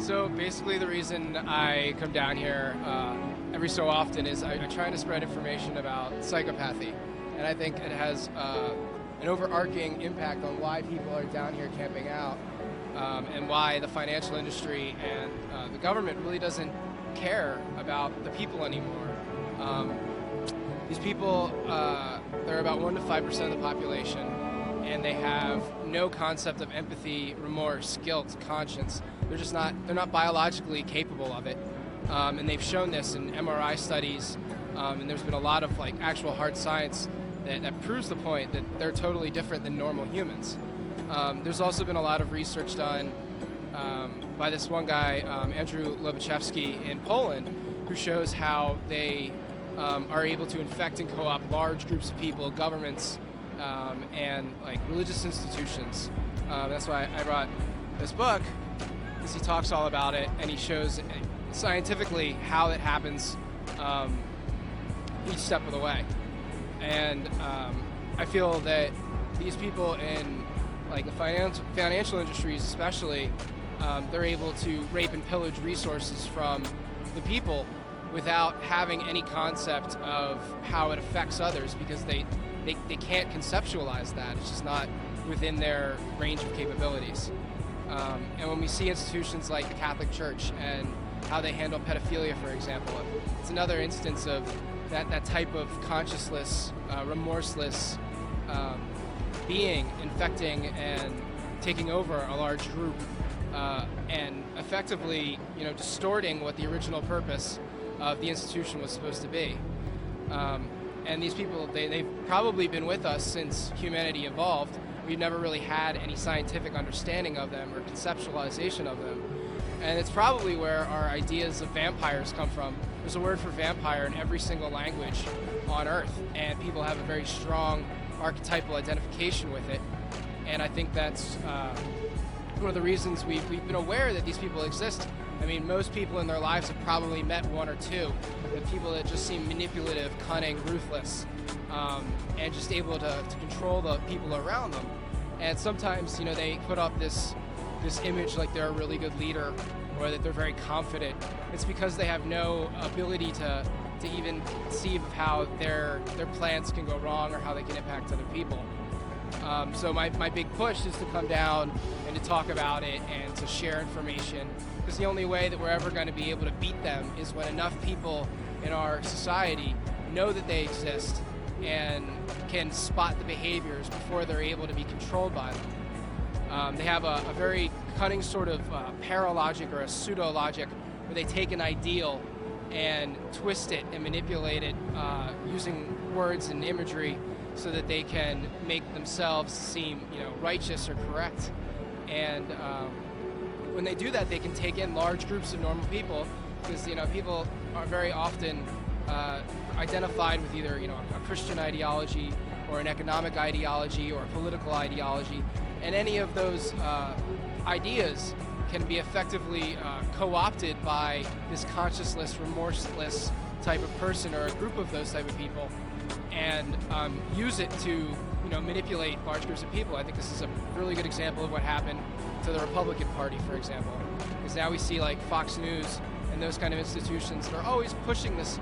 So basically the reason I come down here every so often is I'm trying to spread information about psychopathy. And I think it has an overarching impact on why people are down here camping out and why the financial industry and the government really doesn't care about the people anymore. These people, they're about 1 to 5% of the population, and they have no concept of empathy, remorse, guilt, conscience. They're not biologically capable of it. And they've shown this in MRI studies, and there's been a lot of actual hard science that proves the point that they're totally different than normal humans. There's also been a lot of research done by this one guy, Andrew Lobachevsky in Poland, who shows how they are able to infect and co-opt large groups of people, governments, and religious institutions. That's why I brought this book, because he talks all about it, and he shows scientifically how it happens each step of the way. And I feel that these people in the financial industries especially, they're able to rape and pillage resources from the people without having any concept of how it affects others, because they can't conceptualize that. It's just not within their range of capabilities. And when we see institutions like the Catholic Church and how they handle pedophilia, for example, it's another instance of that type of conscienceless, remorseless being infecting and taking over a large group and effectively, distorting what the original purpose of the institution was supposed to be. And these people, they've probably been with us since humanity evolved. We've never really had any scientific understanding of them or conceptualization of them. And it's probably where our ideas of vampires come from. There's a word for vampire in every single language on Earth, and people have a very strong archetypal identification with it. And I think that's one of the reasons we've been aware that these people exist. I mean, most people in their lives have probably met one or two, the people that just seem manipulative, cunning, ruthless, and just able to control the people around them. And sometimes, they put up this image like they're a really good leader or that they're very confident. It's because they have no ability to even conceive of how their plans can go wrong or how they can impact other people. So my big push is to come down and to talk about it and to share information, because the only way that we're ever going to be able to beat them is when enough people in our society know that they exist and can spot the behaviors before they're able to be controlled by them. They have a very cunning sort of paralogic or a pseudo-logic where they take an ideal and twist it and manipulate it using words and imagery so that they can make themselves seem, righteous or correct. And when they do that, they can take in large groups of normal people, because people are very often identified with either a Christian ideology or an economic ideology or a political ideology, and any of those ideas can be effectively co-opted by this conscienceless, remorseless type of person or a group of those type of people, and use it to manipulate large groups of people. I think this is a really good example of what happened to the Republican Party, for example, because now we see Fox News and those kind of institutions, they're always pushing this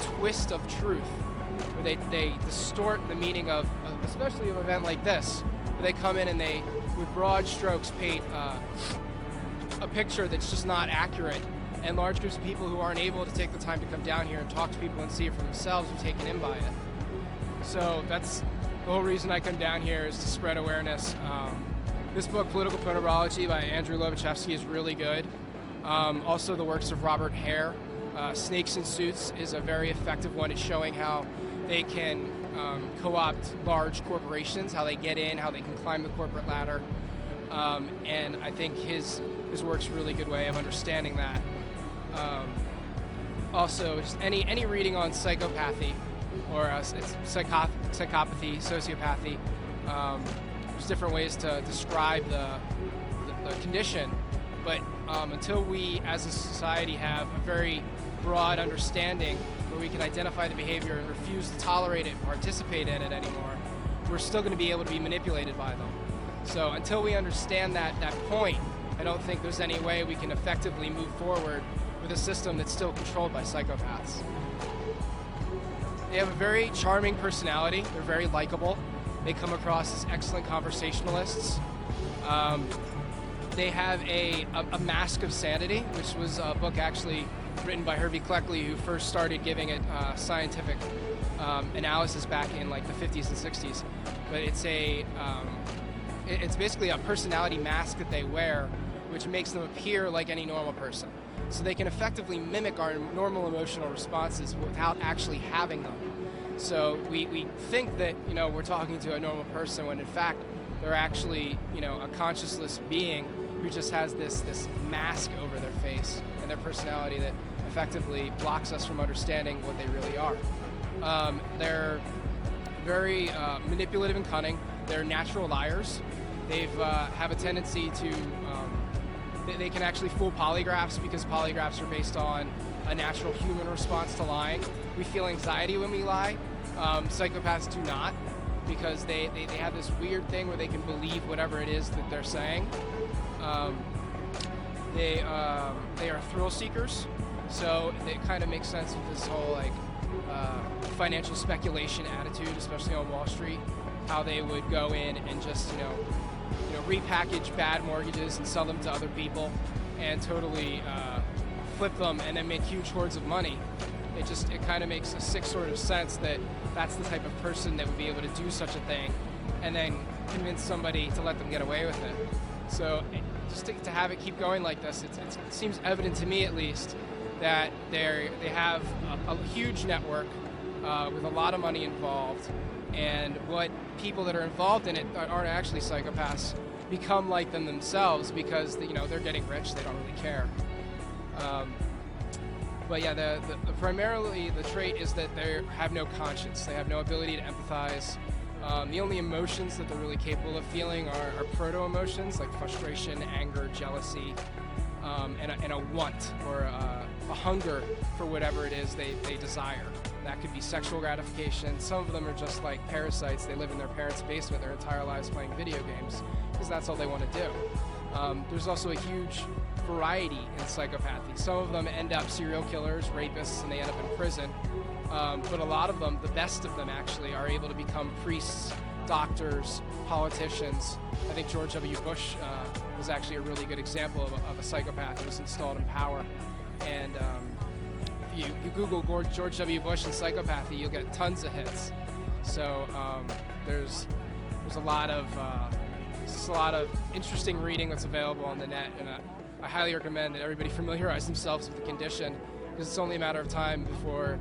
twist of truth, where they distort the meaning of, especially an event like this, where they come in and they, with broad strokes, paint a picture that's just not accurate, and large groups of people who aren't able to take the time to come down here and talk to people and see it for themselves are taken in by it. So that's the whole reason I come down here, is to spread awareness. This book, Political Phenomenology by Andrew Lobachevsky, is really good. Also the works of Robert Hare, Snakes in Suits, is a very effective one at showing how they can co-opt large corporations, how they get in, how they can climb the corporate ladder. And I think his work's a really good way of understanding that. Also, just any reading on psychopathy or psychopathy, sociopathy. There's different ways to describe the condition, but until we as a society have a very broad understanding where we can identify the behavior and refuse to tolerate it and participate in it anymore, we're still going to be able to be manipulated by them. So until we understand that point, I don't think there's any way we can effectively move forward with a system that's still controlled by psychopaths. They have a very charming personality. They're very likable. They come across as excellent conversationalists. They have a mask of sanity, which was a book actually written by Hervey Cleckley, who first started giving it scientific analysis back in like the 50s and 60s. But it's basically a personality mask that they wear, which makes them appear like any normal person. So they can effectively mimic our normal emotional responses without actually having them. So we think that, we're talking to a normal person when in fact they're actually, a consciousless being who just has this mask over their face and their personality that effectively blocks us from understanding what they really are. They're very manipulative and cunning. They're natural liars. They have a tendency to, they can actually fool polygraphs because polygraphs are based on a natural human response to lying. We feel anxiety when we lie. Psychopaths do not, because they have this weird thing where they can believe whatever it is that they're saying. They are thrill seekers, so it kind of makes sense with this whole financial speculation attitude, especially on Wall Street, how they would go in and just repackage bad mortgages and sell them to other people and totally flip them and then make huge hordes of money. It kind of makes a sick sort of sense that that's the type of person that would be able to do such a thing and then convince somebody to let them get away with it. So just to have it keep going like this, it seems evident to me at least that they have a huge network with a lot of money involved, and what people that are involved in it that aren't actually psychopaths become like them themselves because they're getting rich, they don't really care. But yeah, the primarily the trait is that they have no conscience. They have no ability to empathize. The only emotions that they're really capable of feeling are proto-emotions like frustration, anger, jealousy, and a want or a hunger for whatever it is they desire. That could be sexual gratification. Some of them are just like parasites. They live in their parents' basement their entire lives playing video games because that's all they want to do. There's also a huge variety in psychopathy. Some of them end up serial killers, rapists, and they end up in prison. But a lot of them, the best of them actually, are able to become priests, doctors, politicians. I think George W. Bush was actually a really good example of a psychopath who was installed in power. And if you Google George W. Bush and psychopathy, you'll get tons of hits. So there's a lot of interesting reading that's available on the net, and I highly recommend that everybody familiarize themselves with the condition, because it's only a matter of time before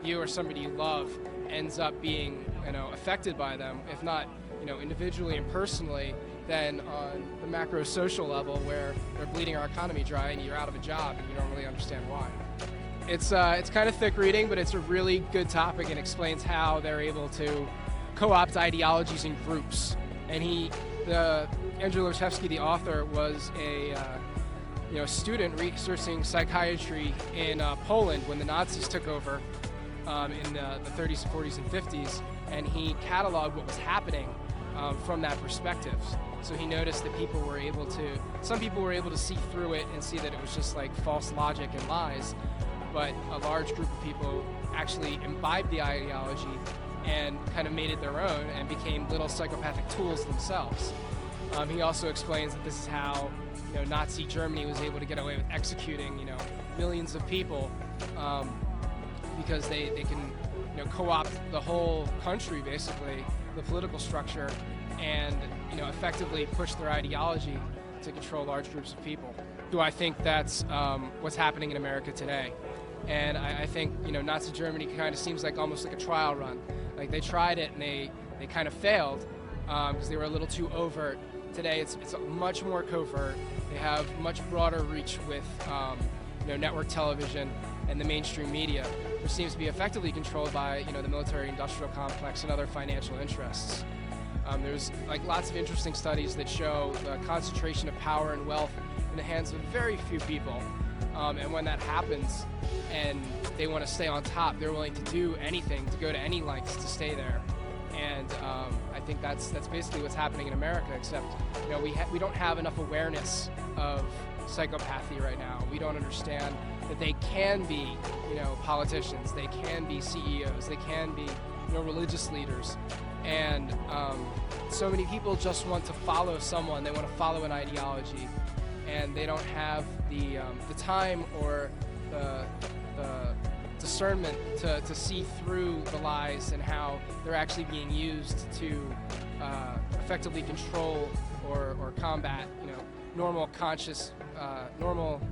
you or somebody you love ends up being affected by them, if not individually and personally, then on the macro social level where they're bleeding our economy dry and you're out of a job and you don't really understand why. It's kind of thick reading, but it's a really good topic and explains how they're able to co-opt ideologies in groups. And Andrew Leszewski, the author, was a student researching psychiatry in Poland when the Nazis took over in the 30s, 40s, and 50s, and he cataloged what was happening from that perspective. So he noticed that some people were able to see through it and see that it was just like false logic and lies, but a large group of people actually imbibed the ideology and kind of made it their own and became little psychopathic tools themselves. He also explains that this is how Nazi Germany was able to get away with executing millions of people because they can co-opt the whole country, basically the political structure, and effectively push their ideology to control large groups of people. Do I think that's what's happening in America today? And I think Nazi Germany kind of seems like almost like a trial run. Like they tried it and they kind of failed because they were a little too overt. Today it's much more covert. They have much broader reach with network television and the mainstream media, which seems to be effectively controlled by the military-industrial complex and other financial interests. There's lots of interesting studies that show the concentration of power and wealth in the hands of very few people. And when that happens and they want to stay on top, they're willing to do anything, to go to any lengths to stay there. And I think that's basically what's happening in America, except we don't have enough awareness of psychopathy right now. We don't understand that they can be, politicians, they can be CEOs, they can be, religious leaders. And so many people just want to follow someone, they want to follow an ideology, and they don't have the time or the discernment to see through the lies and how they're actually being used to effectively control or combat, normal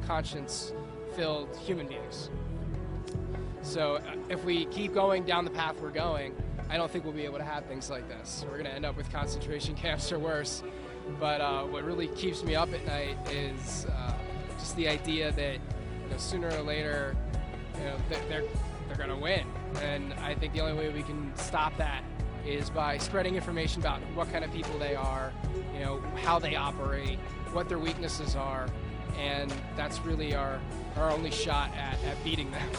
conscience-filled human beings. So if we keep going down the path we're going, I don't think we'll be able to have things like this. We're going to end up with concentration camps or worse. But what really keeps me up at night is just the idea that sooner or later, they're going to win. And I think the only way we can stop that is by spreading information about what kind of people they are, how they operate, what their weaknesses are, and that's really our only shot at beating them.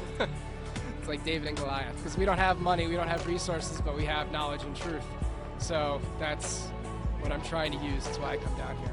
It's like David and Goliath, because we don't have money, we don't have resources, but we have knowledge and truth. So that's what I'm trying to use. That's why I come down here.